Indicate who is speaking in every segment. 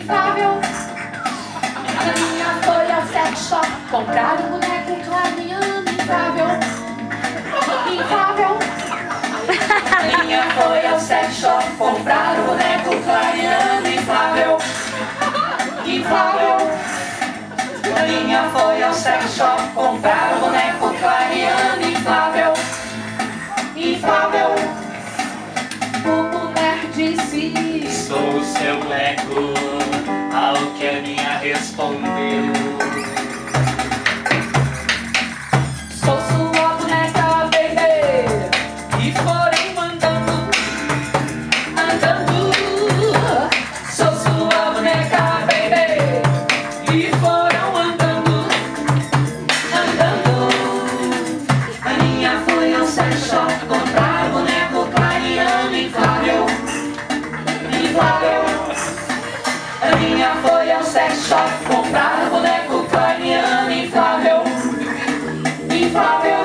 Speaker 1: inflável. Aninha foi ao sex shop comprar um boneco clareando inflável. Inflável. Aninha foi ao sex shop comprar um boneco clareando inflável. Inflável. Aninha foi ao sex shop comprar um boneco clareando inflável. Inflável. O boneco disse:
Speaker 2: sou o seu boneco. Ao que a Aninha respondeu:
Speaker 1: sou sua boneca, baby. E foram andando, andando. Sou sua boneca, baby. E foram andando, andando. Aninha foi ao sex shop comprar boneco clareando inflável. Inflável. Aninha foi ao sex shop comprar boneco clareando inflável. Inflável.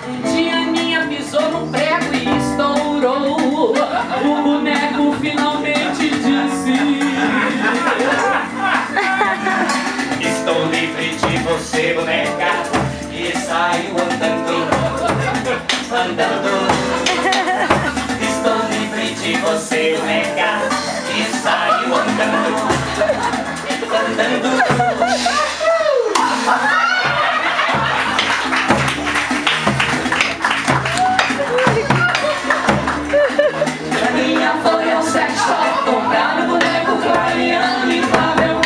Speaker 1: Um dia Aninha pisou no prego e estourou. O boneco finalmente disse:
Speaker 2: estou livre de você, boneca. E saiu andando, andando. Estou livre de você, boneca. E saiu andando, andando.
Speaker 1: Aninha foi ao sex shop comprar um boneco clareando inflável.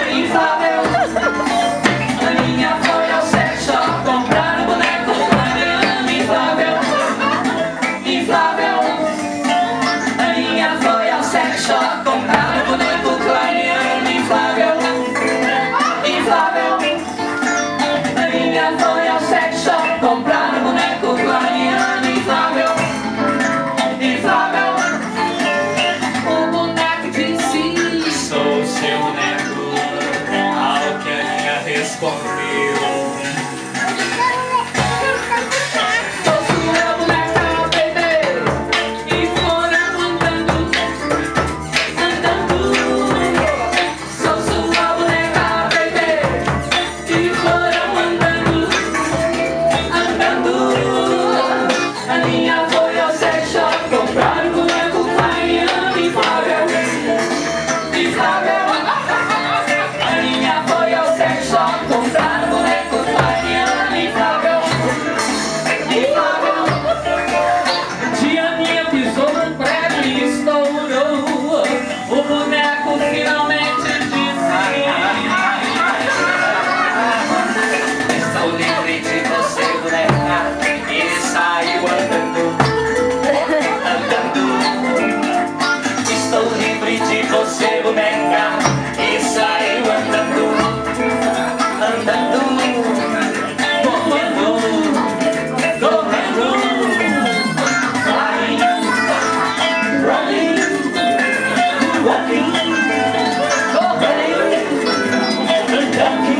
Speaker 1: Inflável. Aninha foi ao sex shop comprar um boneco clareando inflável. Inflável. Aninha foi ao sex shop comprar um boneco clareando inflável. Inflável. Aninha foi ao sex shop comprar um boneco clareando inflável. Inflável. O boneco disse:
Speaker 2: sou o seu boneco. Ao que a Aninha respondeu:
Speaker 1: sou sua boneca, baby. E foram andando, andando. Sou sua boneca, baby. E foram andando, andando. Aninha foi ao sex shop comprar um boneco clareando inflável. Inflável. Aninha foi ao sex shop comprar um boneco clareando inflável. Inflável. Um dia Aninha pisou no prego e estourou. O boneco finalmente disse:
Speaker 2: estou livre de você, boneca. E saiu andando, andando. Estou livre de você, boneca. E saiu andando, andando. Correndo, correndo. Flying, running, walking, correndo, andando.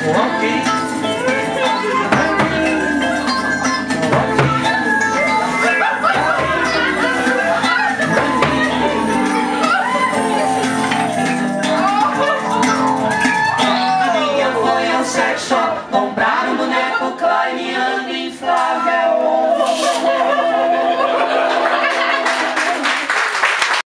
Speaker 2: Walking,